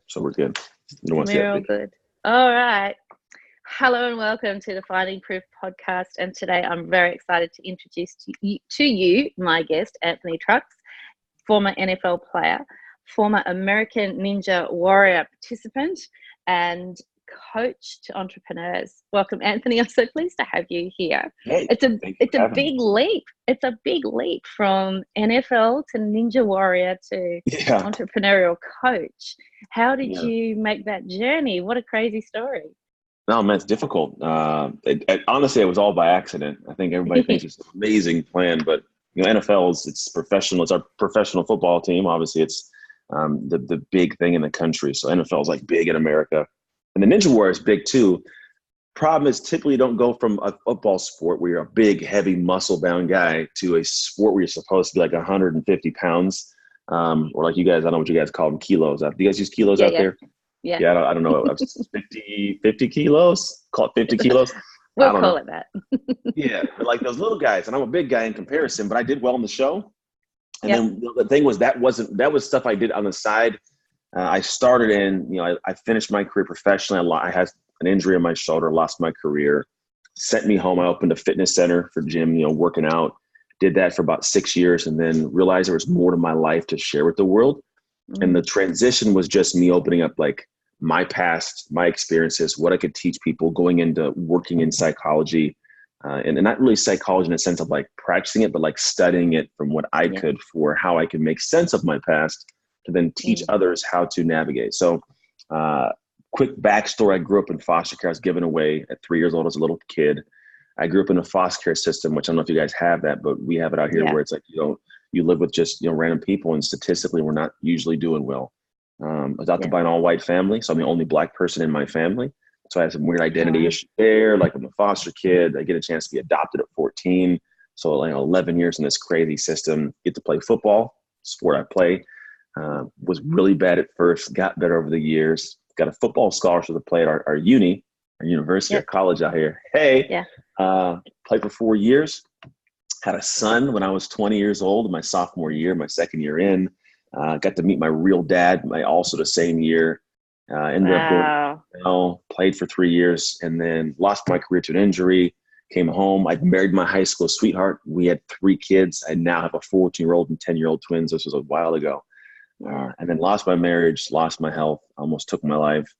So we're good. No one's We're yet. all good. All right. Hello and welcome to the Finding Proof podcast. And today I'm very excited to introduce to you my guest, Anthony Trucks, former NFL player, former American Ninja Warrior participant, and coach to entrepreneurs. Welcome, Anthony. I'm so pleased to have you here. Hey, It's a big leap. It's a big leap from NFL to Ninja Warrior to entrepreneurial coach. How did you make that journey? What a crazy story. No, man, it's difficult. Honestly, it was all by accident. I think everybody thinks it's an amazing plan, but NFL it's professional. It's our professional football team. Obviously, it's the big thing in the country. So NFL is like big in America. And the Ninja Warrior is big too. Problem is typically you don't go from a football sport where you're a big, heavy, muscle-bound guy to a sport where you're supposed to be like 150 pounds. Or like you guys, I don't know what you guys call them, kilos. Do you guys use kilos out there? Yeah. I don't know. 50 kilos? Call it 50 kilos? We'll call it that. Yeah, but like those little guys, and I'm a big guy in comparison, but I did well in the show. And then the thing was that was stuff I did on the side. I started I finished my career professionally. I had an injury on my shoulder, lost my career, sent me home. I opened a fitness center for gym, working out, did that for about 6 years and then realized there was more to my life to share with the world. Mm-hmm. And the transition was just me opening up like my past, my experiences, what I could teach people going into working in psychology and not really psychology in a sense of like practicing it, but like studying it from what I could for how I could make sense of my past to then teach others how to navigate. So quick backstory, I grew up in foster care. I was given away at 3 years old as a little kid. I grew up in a foster care system, which I don't know if you guys have that, but we have it out here where it's like, you live with just, random people, and statistically we're not usually doing well. I was adopted by an all-white family, so I'm the only black person in my family. So I have some weird identity issues there. Like I'm a foster kid. I get a chance to be adopted at 14. So 11 years in this crazy system, get to play football, sport I play. Was really bad at first, got better over the years, got a football scholarship to play at our university, our college out here. Played for 4 years, had a son when I was 20 years old, my sophomore year, my second year in, got to meet my real dad, also the same year, ended up going, played for 3 years and then lost my career to an injury, came home. I'd married my high school sweetheart. We had 3 kids. I now have a 14-year-old and 10-year-old twins. This was a while ago. And then lost my marriage, lost my health, almost took my life,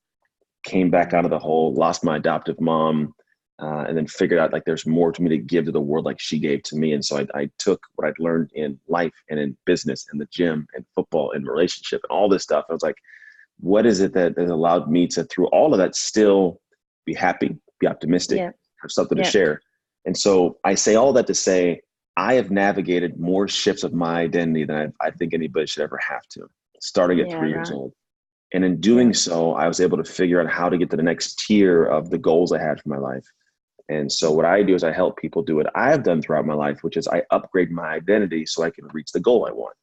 came back out of the hole, lost my adoptive mom, and then figured out like there's more to me to give to the world like she gave to me. And so I took what I'd learned in life and in business and the gym and football and relationship and all this stuff. I was like, what is it that has allowed me to, through all of that, still be happy, be optimistic, have something to share? And so I say all that to say, I have navigated more shifts of my identity than I think anybody should ever have to, starting at 3 years old. And in doing so, I was able to figure out how to get to the next tier of the goals I had for my life. And so what I do is I help people do what I have done throughout my life, which is I upgrade my identity so I can reach the goal I want.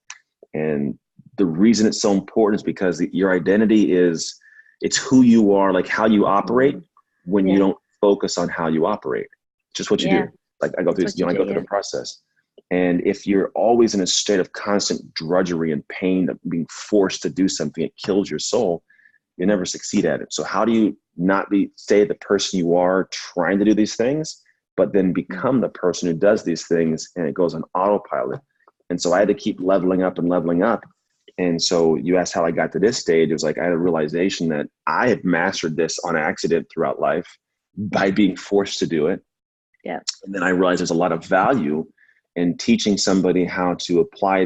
And the reason it's so important is because your identity it's who you are, like how you operate when you don't focus on how you operate. It's just what you do. Like I go through I go through the process. And if you're always in a state of constant drudgery and pain of being forced to do something, it kills your soul. You never succeed at it. So how do you not stay the person you are trying to do these things, but then become the person who does these things and it goes on autopilot? And so I had to keep leveling up and leveling up. And so you asked how I got to this stage. It was like I had a realization that I had mastered this on accident throughout life by being forced to do it. Yeah. And then I realized there's a lot of value in teaching somebody how to apply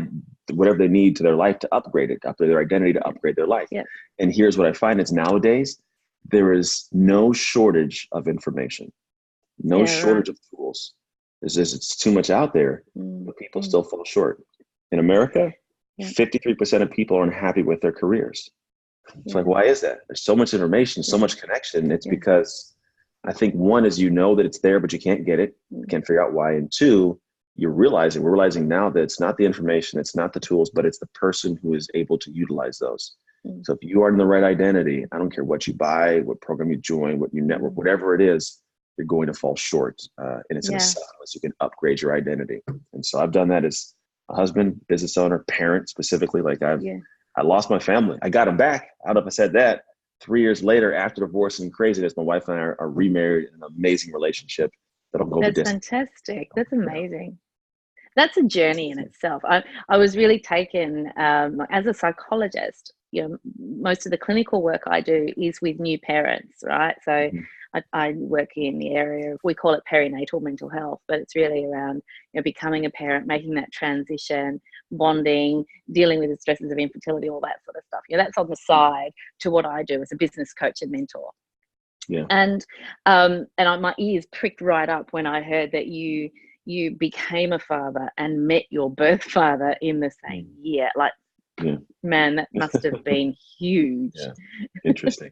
whatever they need to their life to upgrade it, to upgrade their identity, to upgrade their life. Yeah. And here's what I find is nowadays, there is no shortage of information, no shortage of tools. It's too much out there, but people still fall short. In America, 53% of people are unhappy with their careers. It's like, why is that? There's so much information, so much connection. It's because I think one is that it's there, but you can't get it. You can't figure out why. And two, we're realizing now that it's not the information, it's not the tools, but it's the person who is able to utilize those. So if you are in the right identity, I don't care what you buy, what program you join, what you network, whatever it is, you're going to fall short. And it's in a self unless you can upgrade your identity. And so I've done that as a husband, business owner, parent specifically. Like I've I lost my family. I got them back. I don't know if I said that. 3 years later, after divorce and craziness, my wife and I are remarried in an amazing relationship that'll go the That's distance. fantastic. That's Yeah. amazing. That's a journey in itself. I was really taken as a psychologist. Most of the clinical work I do is with new parents, right? So Mhm. I work in the area of, we call it perinatal mental health, but it's really around becoming a parent, making that transition, bonding, dealing with the stresses of infertility, all that sort of stuff. That's on the side to what I do as a business coach and mentor. Yeah. And my ears pricked right up when I heard that you became a father and met your birth father in the same year. Like, Yeah. man, that must have been huge. Yeah. Interesting.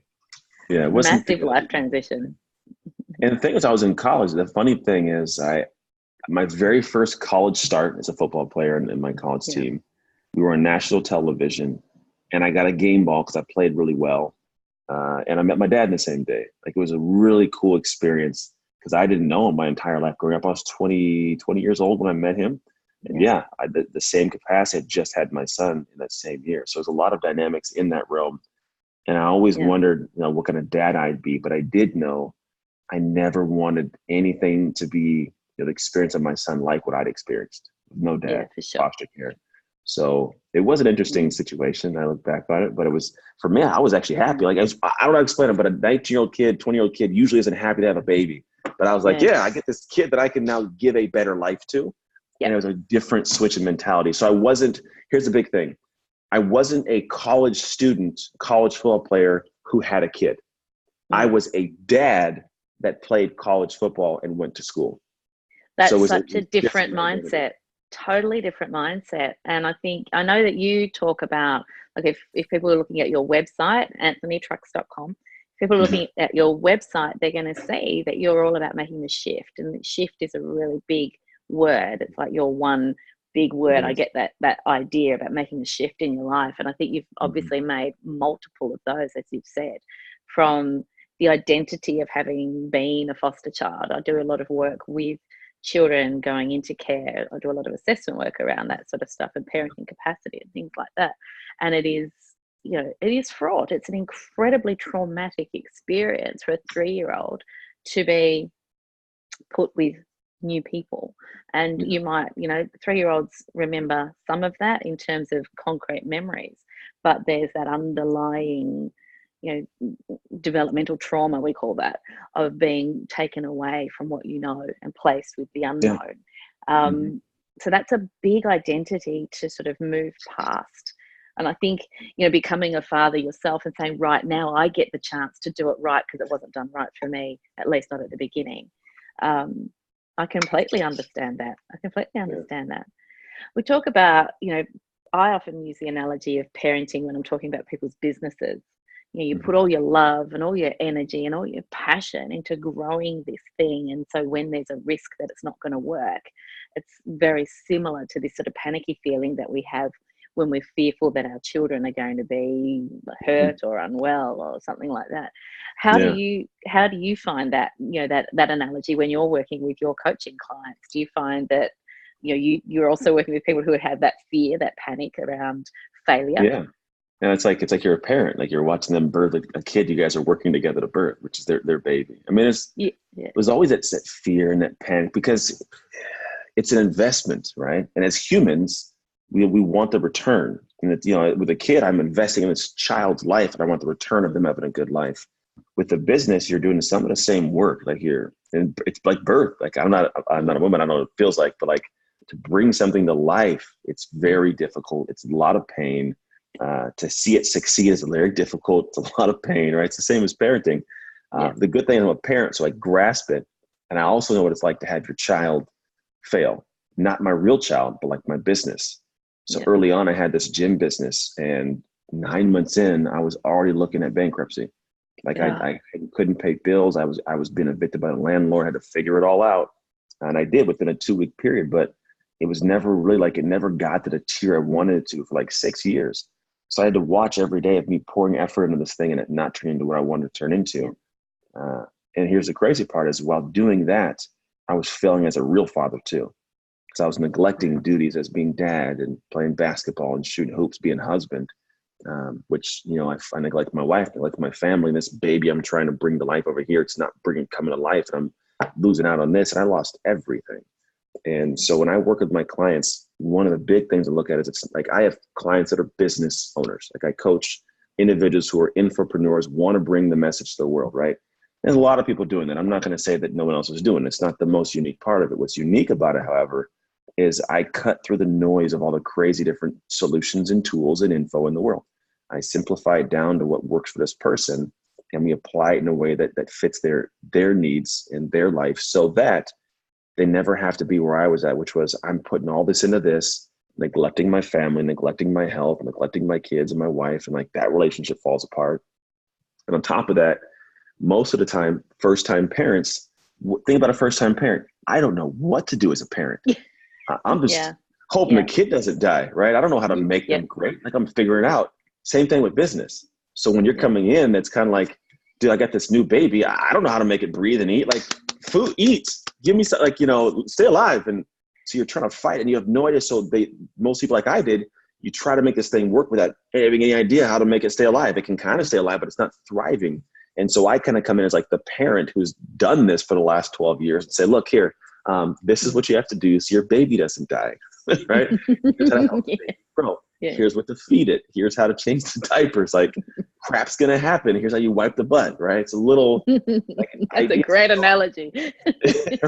Yeah. It wasn't, Massive life transition. and the thing is, I was in college. The funny thing is, my very first college start as a football player in my college Yeah. team, we were on national television, and I got a game ball because I played really well. And I met my dad in the same day. Like, it was a really cool experience because I didn't know him my entire life growing up. I was 20 years old when I met him. And the same capacity, I just had my son in that same year. So there's a lot of dynamics in that realm. And I always wondered, what kind of dad I'd be, but I did know I never wanted anything to be the experience of my son like what I'd experienced. No dad, For sure. foster care. So it was an interesting situation. I look back on it, but it was, for me, I was actually happy. Like, I don't know how to explain it, but a 19-year-old kid, 20-year-old kid usually isn't happy to have a baby. But I was like, I get this kid that I can now give a better life to. And it was a different switch in mentality. So here's the big thing. I wasn't a college student, college football player who had a kid. I was a dad that played college football and went to school. That's such a different mindset. Totally different mindset. And I know that you talk about, like, if people are looking at your website, anthonytrucks.com, if people are looking at your website, they're going to see that you're all about making the shift. And the shift is a really big word. It's like your one big word. I get that idea about making the shift in your life. And I think you've obviously made multiple of those, as you've said, from the identity of having been a foster child. I do a lot of work with children going into care. I do a lot of assessment work around that sort of stuff and parenting capacity and things like that. And it is, it is fraught. It's an incredibly traumatic experience for a 3-year-old to be put with new people. And you might, 3-year-olds remember some of that in terms of concrete memories, but there's that underlying, developmental trauma, we call that, of being taken away from what you know and placed with the unknown. So that's a big identity to sort of move past. And I think, becoming a father yourself and saying, right now I get the chance to do it right because it wasn't done right for me, at least not at the beginning. I completely understand that. That. We talk about, I often use the analogy of parenting when I'm talking about people's businesses. You put all your love and all your energy and all your passion into growing this thing. And so when there's a risk that it's not going to work, it's very similar to this sort of panicky feeling that we have when we're fearful that our children are going to be hurt or unwell or something like that. How do you find that, that analogy when you're working with your coaching clients? Do you find that, you're also working with people who have that fear, that panic around failure? Yeah. And it's like you're a parent, like you're watching them birth a kid you guys are working together to birth, which is their baby. I mean, it was always that fear and that panic because it's an investment, right? And as humans, we want the return. And it's, with a kid, I'm investing in this child's life and I want the return of them having a good life. With the business, you're doing some of the same work. Like it's like birth. Like I'm not a woman. I don't know what it feels like, but like to bring something to life, it's very difficult. It's a lot of pain. To see it succeed is very difficult. It's a lot of pain, right? It's the same as parenting. The good thing, I'm a parent, so I grasp it. And I also know what it's like to have your child fail. Not my real child, but like my business. So early on, I had this gym business, and 9 months in, I was already looking at bankruptcy. Like I couldn't pay bills. I was being evicted by the landlord. I had to figure it all out, and I did within a 2-week period. But it was never really it never got to the tier I wanted it to for like 6 years. So I had to watch every day of me pouring effort into this thing and it not turning into what I wanted to turn into. And here's the crazy part is while doing that, I was failing as a real father too. Because I was neglecting duties as being dad and playing basketball and shooting hoops, being husband. which, I neglect my wife, neglect my family, and this baby I'm trying to bring to life over here. It's not coming to life, and I'm losing out on this, and I lost everything. And so when I work with my clients, one of the big things to look at is it's like I have clients that are business owners. Like I coach individuals who are infopreneurs, want to bring the message to the world, right? There's a lot of people doing that. I'm not going to say that no one else is doing it. It's not the most unique part of it. What's unique about it, however, is I cut through the noise of all the crazy different solutions and tools and info in the world. I simplify it down to what works for this person, and we apply it in a way that fits their needs and their life, so that they never have to be where I was at, which was I'm putting all this into this, neglecting my family, neglecting my health, neglecting my kids and my wife, and like that relationship falls apart. And on top of that, most of the time, first-time parents, think about a first-time parent. I don't know what to do as a parent. I'm just hoping the kid doesn't die, right? I don't know how to make them great. Like I'm figuring it out. Same thing with business. So when you're coming in, it's kind of like, dude, I got this new baby. I don't know how to make it breathe and eat. Like food, eat, give me some, stay alive. And so you're trying to fight and you have no idea. So most people like I did, you try to make this thing work without having any idea how to make it stay alive. It can kind of stay alive, but it's not thriving. And so I kind of come in as like the parent who's done this for the last 12 years and say, look here, this is what you have to do so your baby doesn't die, right? Here's how to help the baby grow. Here's what to feed it. Here's how to change the diapers. Like crap's going to happen. Here's how you wipe the butt, right? It's a little. That's a great analogy.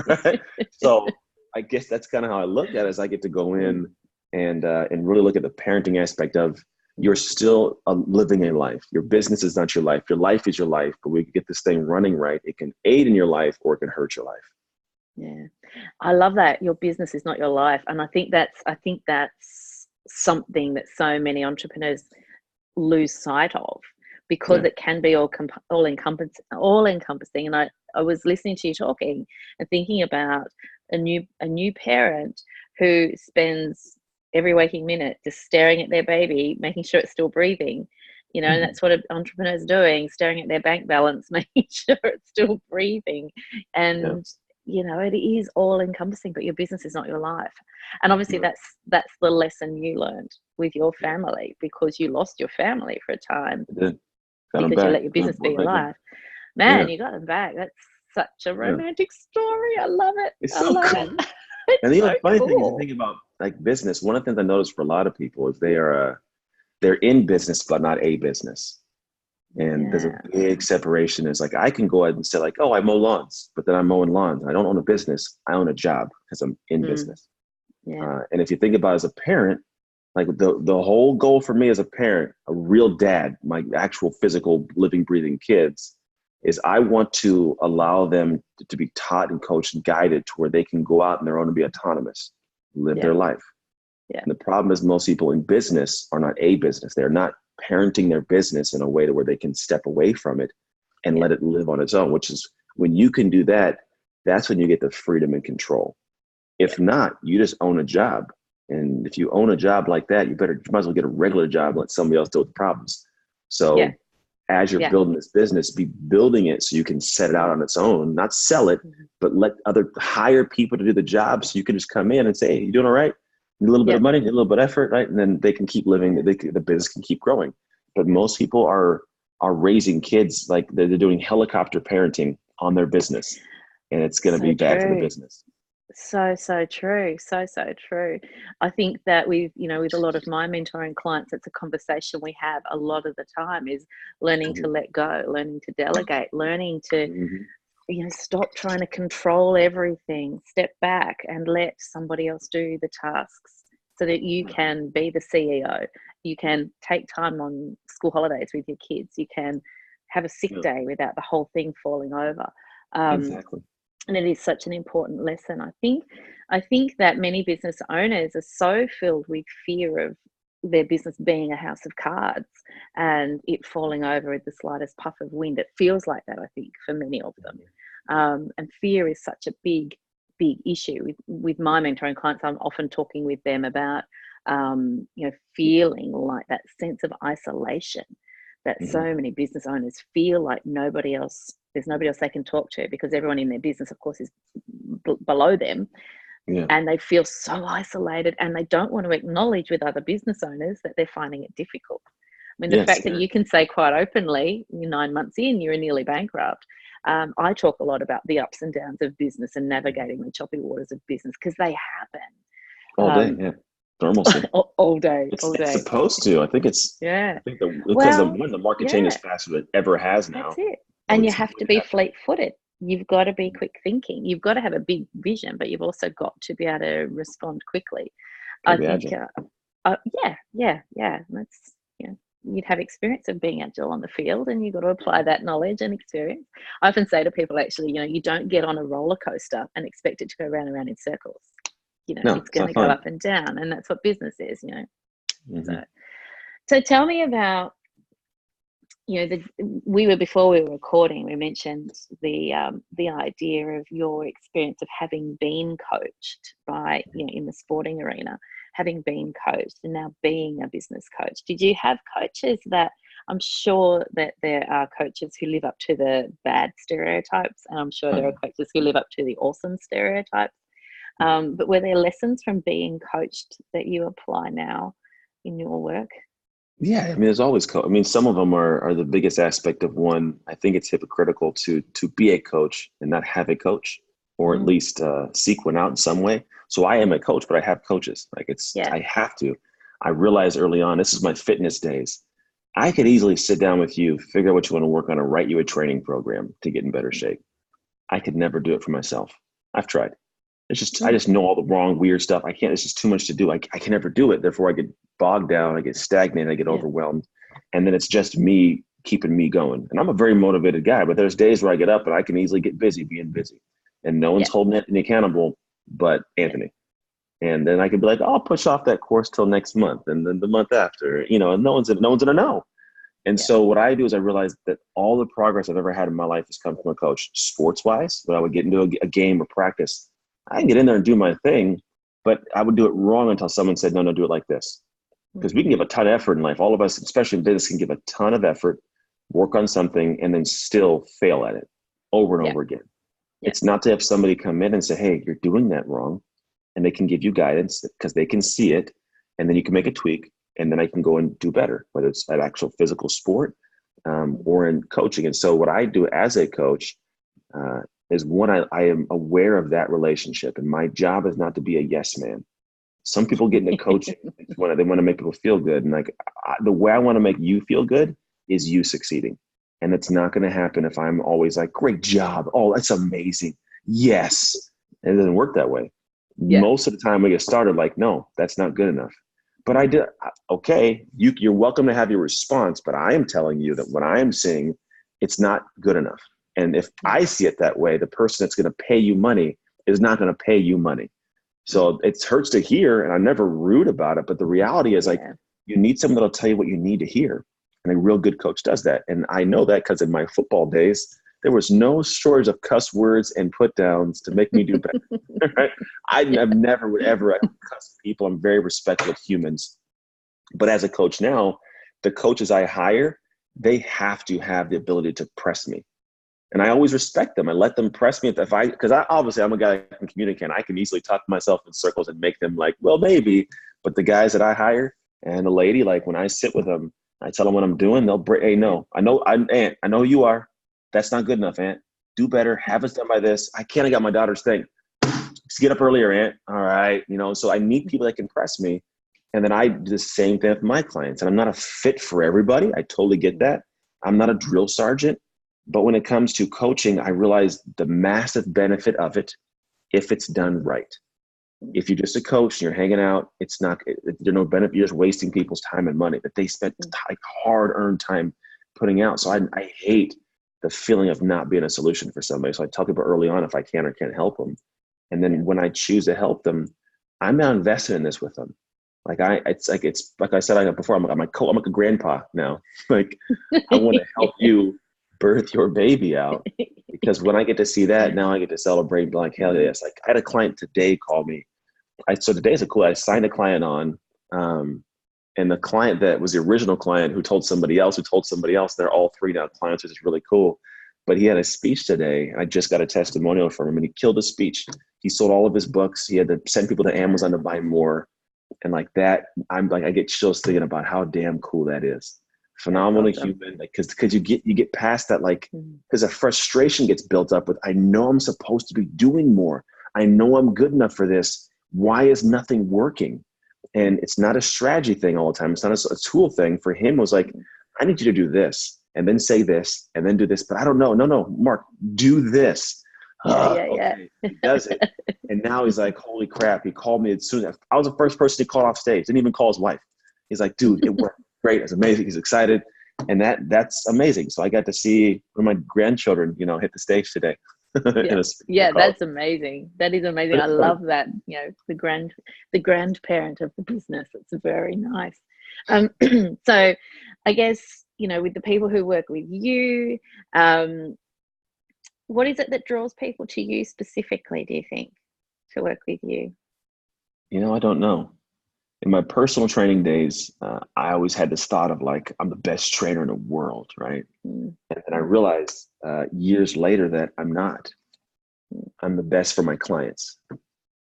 Right? So I guess that's kind of how I look at it, is I get to go in and really look at the parenting aspect of you're still living a life. Your business is not your life. Your life is your life, but we can get this thing running right. It can aid in your life or it can hurt your life. Yeah. I love that. Your business is not your life. And I think that's something that so many entrepreneurs lose sight of, because it can be all encompassing. And I was listening to you talking and thinking about a new parent who spends every waking minute just staring at their baby, making sure it's still breathing, and that's what an entrepreneur's doing, staring at their bank balance, making sure it's still breathing. And it is all encompassing, but your business is not your life. And obviously that's the lesson you learned with your family, because you lost your family for a time because you let your business be your life. Man, you got them back. That's such a romantic story. I love it. It's so cool. And the funny thing is, think about like business. One of the things I noticed for a lot of people is they're in business, but not a business. And there's a big separation. It's like, I can go ahead and say like, oh, I mow lawns, but then I'm mowing lawns. I don't own a business. I own a job because I'm in business. And if you think about it as a parent, like the whole goal for me as a parent, a real dad, my actual physical living, breathing kids, is I want to allow them to be taught and coached and guided to where they can go out on their own and be autonomous, live their life. And the problem is most people in business are not a business. They're not parenting their business in a way to where they can step away from it and let it live on its own, which is when you can do that, that's when you get the freedom and control. If not, you just own a job. And if you own a job like that, you might as well get a regular job and let somebody else deal with the problems. So as you're building this business, be building it so you can set it out on its own, not sell it, but hire people to do the job so you can just come in and say, hey, you doing all right? Need a little bit of money, need a little bit of effort, right? And then they can keep living, the business can keep growing. But most people are raising kids like they're doing helicopter parenting on their business, and it's going to be bad for the business. So true. So true. I think that with a lot of my mentoring clients, it's a conversation we have a lot of the time, is learning to let go, learning to delegate, learning to stop trying to control everything, step back and let somebody else do the tasks so that you can be the CEO. You can take time on school holidays with your kids. You can have a sick day without the whole thing falling over. Exactly. And it is such an important lesson. I think that many business owners are so filled with fear of their business being a house of cards and it falling over at the slightest puff of wind. It feels like that, I think, for many of them. And fear is such a big issue. With my mentoring clients, I'm often talking with them about, feeling like that sense of isolation that so many business owners feel like there's nobody else they can talk to, because everyone in their business, of course, is below them. And they feel so isolated, and they don't want to acknowledge with other business owners that they're finding it difficult. mean, the Yes. fact that you can say quite openly, you're 9 months in, you're nearly bankrupt. I talk a lot about the ups and downs of business and navigating the choppy waters of business, because they happen. All day, yeah. Normalcy. all day. It's supposed to. I think it's. Yeah. I think because the market changes faster than it ever has now. That's it. And you have to be fleet-footed. You've got to be quick thinking. You've got to have a big vision, but you've also got to be able to respond quickly. I think. Yeah. That's you'd have experience of being agile on the field, and you've got to apply that knowledge and experience. I often say to people, actually, you don't get on a roller coaster and expect it to go round and round in circles. It's going to go up and down, and that's what business is. Mm-hmm. So tell me about, before we were recording, we mentioned the idea of your experience of having been coached by, in the sporting arena, having been coached and now being a business coach. Did you have coaches that, I'm sure that there are coaches who live up to the bad stereotypes, and I'm sure there are coaches who live up to the awesome stereotypes. But were there lessons from being coached that you apply now in your work? Yeah, I mean, there's always some of them are the biggest aspect of one. I think it's hypocritical to be a coach and not have a coach, or at least seek one out in some way. So I am a coach, but I have coaches. I have to. I realized early on, this is my fitness days. I could easily sit down with you, figure out what you want to work on, and write you a training program to get in better shape. I could never do it for myself. I've tried. I just know all the wrong, weird stuff. I can't, it's just too much to do. I can never do it. Therefore I get bogged down, I get stagnated, I get overwhelmed. And then it's just me keeping me going. And I'm a very motivated guy, but there's days where I get up and I can easily get busy being busy. And no one's holding Anthony accountable but Anthony. And then I could be like, I'll push off that course till next month. And then the month after, and no one's gonna know. And so what I do is I realize that all the progress I've ever had in my life has come from a coach, sports-wise. When I would get into a game or practice, I can get in there and do my thing, but I would do it wrong until someone said, no, do it like this. Because we can give a ton of effort in life. All of us, especially in business, can give a ton of effort, work on something, and then still fail at it over and over again. It's not to have somebody come in and say, hey, you're doing that wrong. And they can give you guidance because they can see it. And then you can make a tweak, and then I can go and do better, whether it's at actual physical sport or in coaching. And so what I do as a coach is one, I am aware of that relationship, and my job is not to be a yes man. Some people get into coaching when they want to make people feel good. And the way I want to make you feel good is you succeeding. And it's not going to happen if I'm always like, great job. Oh, that's amazing. Yes. And it doesn't work that way. Most of the time we get started like, no, that's not good enough. But I did. Okay. You're welcome to have your response, but I am telling you that what I am seeing, it's not good enough. And if I see it that way, the person that's going to pay you money is not going to pay you money. So it hurts to hear, and I'm never rude about it. But the reality is you need someone that'll tell you what you need to hear. And a real good coach does that. And I know that because in my football days, there was no shortage of cuss words and put downs to make me do better. Right? I've never would ever cuss people. I'm very respectful of humans. But as a coach now, the coaches I hire, they have to have the ability to press me. And I always respect them. I let them press me because obviously I'm a guy that can communicate. I can easily talk to myself in circles and make them like, well, maybe. But the guys that I hire and the lady, like when I sit with them, I tell them what I'm doing. They'll break. Hey, no, Aunt, I know who you are. That's not good enough, Aunt. Do better. Have us done by this. I got my daughter's thing. Just get up earlier, Aunt. All right. So I need people that can press me. And then I do the same thing with my clients. And I'm not a fit for everybody. I totally get that. I'm not a drill sergeant. But when it comes to coaching, I realize the massive benefit of it if it's done right. If you're just a coach and you're hanging out, there's no benefit. You're just wasting people's time and money that they spent hard-earned time putting out. So I hate the feeling of not being a solution for somebody. So I tell people early on if I can or can't help them. And then when I choose to help them, I'm now invested in this with them. It's like I said before, I'm like a grandpa now. Like I want to help you birth your baby out, because when I get to see that, now I get to celebrate like, hell yes. Like I had a client today call me. So today's I signed a client on, and the client that was the original client who told somebody else, they're all three now clients, which is really cool. But he had a speech today. I just got a testimonial from him, and he killed a speech. He sold all of his books. He had to send people to Amazon to buy more. And like that, I get chills thinking about how damn cool that is. phenomenally awesome. human. Like, cause you get past that, like, Mm. cause a frustration gets built up with, I know I'm supposed to be doing more. I know I'm good enough for this. Why is nothing working? And it's not a strategy thing all the time. It's not a tool thing. For him was like, I need you to do this and then say this and then do this, but I don't know. No, Mark, do this. Okay, he does it. And now he's like, holy crap. He called me as soon as I was the first person he called off stage. Didn't even call his wife. He's like, dude, it worked great. It's amazing. He's excited. And that's amazing. So I got to see one of my grandchildren, hit the stage today. Yeah, that's amazing. That is amazing. I love that. The grandparent of the business. It's very nice. So I guess, with the people who work with you, what is it that draws people to you specifically, do you think, to work with you? I don't know. In my personal training days, I always had this thought of like, I'm the best trainer in the world, right? And I realized years later that I'm not. I'm the best for my clients.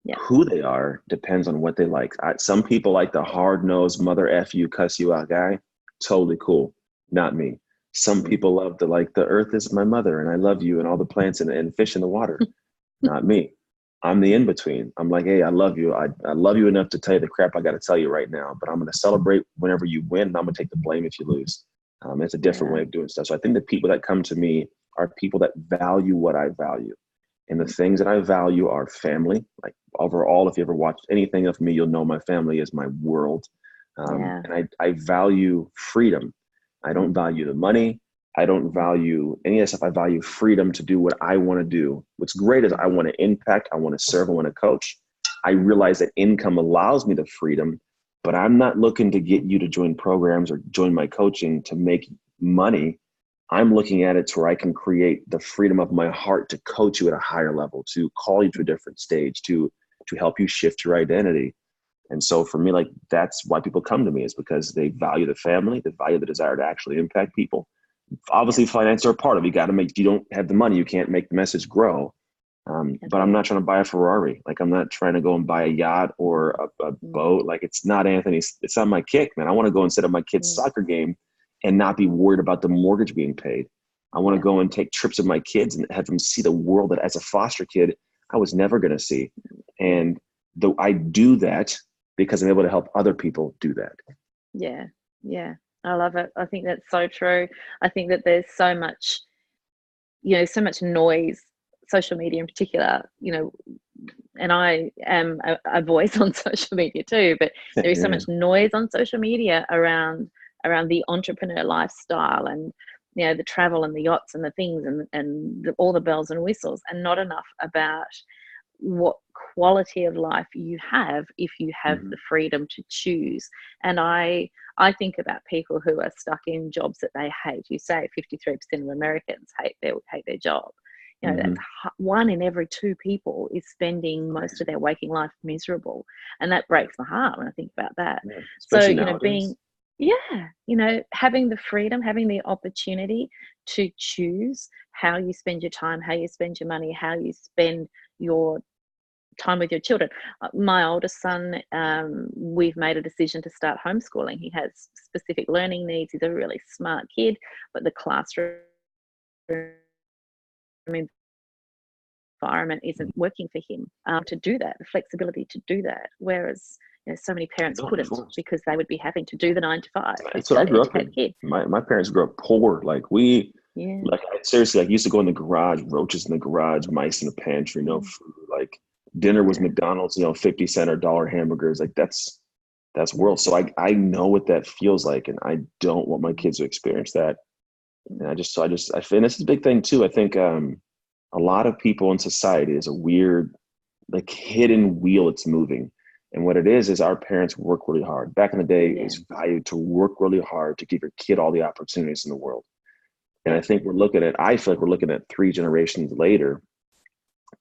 Yeah. Who they are depends on what they like. Some people like the hard-nosed mother F you, cuss you out guy. Totally cool. Not me. Some people love the earth is my mother and I love you and all the plants and fish in the water. Not me. I'm the in-between. I'm like, hey, I love you. I love you enough to tell you the crap I got to tell you right now, but I'm going to celebrate whenever you win and I'm going to take the blame if you lose. It's a different way of doing stuff. So I think the people that come to me are people that value what I value. And the things that I value are family. Like overall, if you ever watched anything of me, you'll know my family is my world. And I value freedom. I don't value the money. I don't value any of that stuff. I value freedom to do what I want to do. What's great is I want to impact, I want to serve, I want to coach. I realize that income allows me the freedom, but I'm not looking to get you to join programs or join my coaching to make money. I'm looking at it to where I can create the freedom of my heart to coach you at a higher level, to call you to a different stage, to help you shift your identity. And so for me, like, that's why people come to me, is because they value the family, they value the desire to actually impact people. Obviously, finance are a part of it. You don't have the money, you can't make the message grow. But I'm not trying to buy a Ferrari. Like, I'm not trying to go and buy a yacht or a boat. Like, it's not Anthony's. It's not my kick, man. I want to go and set up my kid's soccer game and not be worried about the mortgage being paid. I want to go and take trips with my kids and have them see the world that as a foster kid, I was never going to see. And though I do that because I'm able to help other people do that. Yeah. Yeah. I love it. I think that's so true. I think that there's so much, so much noise, social media in particular, and I am a voice on social media too, but there is so much noise on social media around the entrepreneur lifestyle and, the travel and the yachts and the things and all the bells and whistles, and not enough about what quality of life you have if you have the freedom to choose. And I think about people who are stuck in jobs that they hate. You say 53% of Americans hate their job. That's 1 in every 2 people is spending most of their waking life miserable, and that breaks my heart when I think about that. So having the freedom, having the opportunity to choose how you spend your time, how you spend your money, how you spend your time with your children. My oldest son, we've made a decision to start homeschooling. He has specific learning needs. He's a really smart kid, but the classroom environment isn't working for him to do that, the flexibility to do that. Whereas so many parents couldn't, because they would be having to do the 9 to 5. That's what I grew up in. My parents grew up poor. Like seriously, used to go in the garage, roaches in the garage, mice in the pantry, no food. Like dinner was McDonald's, 50-cent or $1 hamburgers. Like that's world. So I know what that feels like, and I don't want my kids to experience that. And I think this is a big thing too. I think a lot of people in society is a weird, like, hidden wheel it's moving. And what it is our parents work really hard. Back in the day, it's valued to work really hard to give your kid all the opportunities in the world. And I think I feel like we're looking at 3 generations later,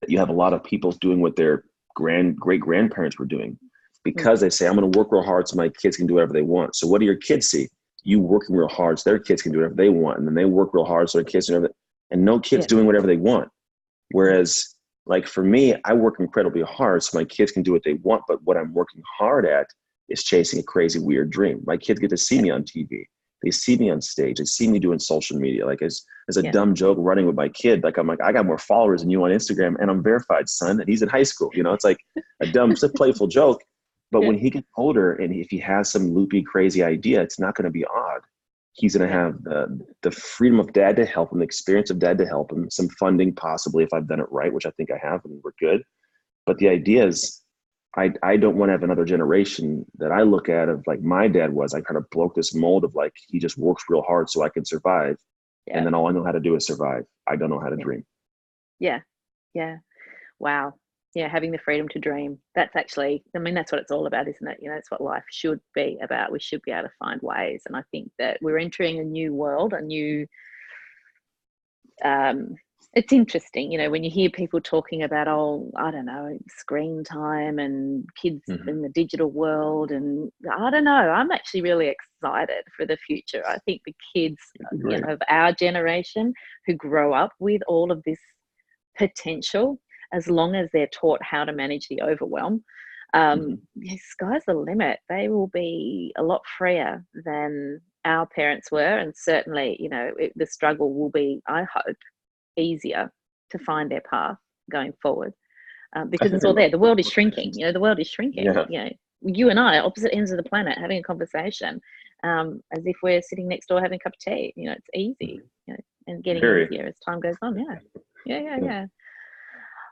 that you have a lot of people doing what their great-grandparents were doing, because they say, I'm going to work real hard so my kids can do whatever they want. So what do your kids see? You working real hard so their kids can do whatever they want. And then they work real hard so their kids do whatever, and no kids doing whatever they want. Whereas, like, for me, I work incredibly hard so my kids can do what they want. But what I'm working hard at is chasing a crazy, weird dream. My kids get to see me on TV. They see me on stage. They see me doing social media. Like as a Yeah. dumb joke running with my kid. Like I'm like, I got more followers than you on Instagram and I'm verified, son. And he's in high school. You know, it's like a dumb, it's a playful joke. But when he gets older and if he has some loopy, crazy idea, it's not going to be odd. He's going to have the freedom of dad to help him, the experience of dad to help him, some funding possibly if I've done it right, which I think I have, and we're good. But the idea is I don't want to have another generation that I look at of like my dad was. I kind of broke this mold of like, he just works real hard so I can survive. Yeah. And then all I know how to do is survive. I don't know how to dream. Yeah. Yeah. Wow. Yeah, having the freedom to dream. That's actually, I mean, that's what it's all about, isn't it? You know, it's what life should be about. We should be able to find ways. And I think that we're entering a new world, a new, it's interesting, you know, when you hear people talking about, oh, I don't know, screen time and kids in the digital world. And I don't know, I'm actually really excited for the future. I think the kids, you know, of our generation who grow up with all of this potential, as long as they're taught how to manage the overwhelm, sky's the limit. They will be a lot freer than our parents were, and certainly, you know, the struggle will be, I hope, easier to find their path going forward, because it's all there. The world is shrinking. You know, the world is shrinking. Yeah. You know, you and I are opposite ends of the planet having a conversation, as if we're sitting next door having a cup of tea. You know, it's easy, you know, and getting easier as time goes on. Yeah.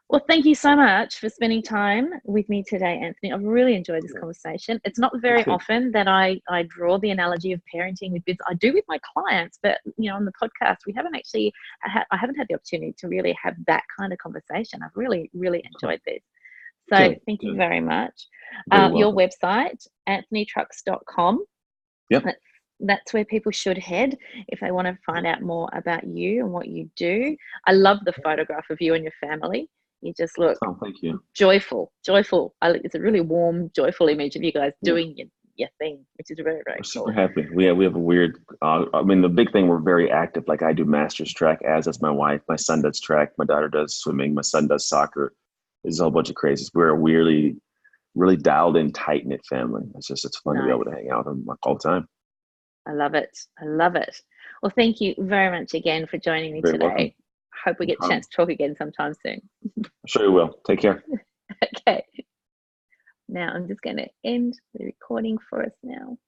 Well, thank you so much for spending time with me today, Anthony. I've really enjoyed this conversation. It's not very often that I draw the analogy of parenting with business. I do with my clients, but, you know, on the podcast, we haven't actually, I haven't had the opportunity to really have that kind of conversation. I've really, really enjoyed this. So thank you very much. Your website, anthonytrucks.com. Yep. That's where people should head if they want to find out more about you and what you do. I love the photograph of you and your family. You just look thank you. joyful. It's a really warm, joyful image of you guys doing your thing, which is very, very We're cool. super happy. We have a weird, I mean, the big thing, we're very active. Like I do masters track, as does my wife. My son does track. My daughter does swimming. My son does soccer. There's a whole bunch of crazies. We're a really, really dialed in, tight knit family. It's fun to be able to hang out with them all the time. I love it. Well, thank you very much again for joining me today. Welcome. Hope we get a chance to talk again sometime soon. I'm sure you will. Take care. Okay. Now I'm just going to end the recording for us now.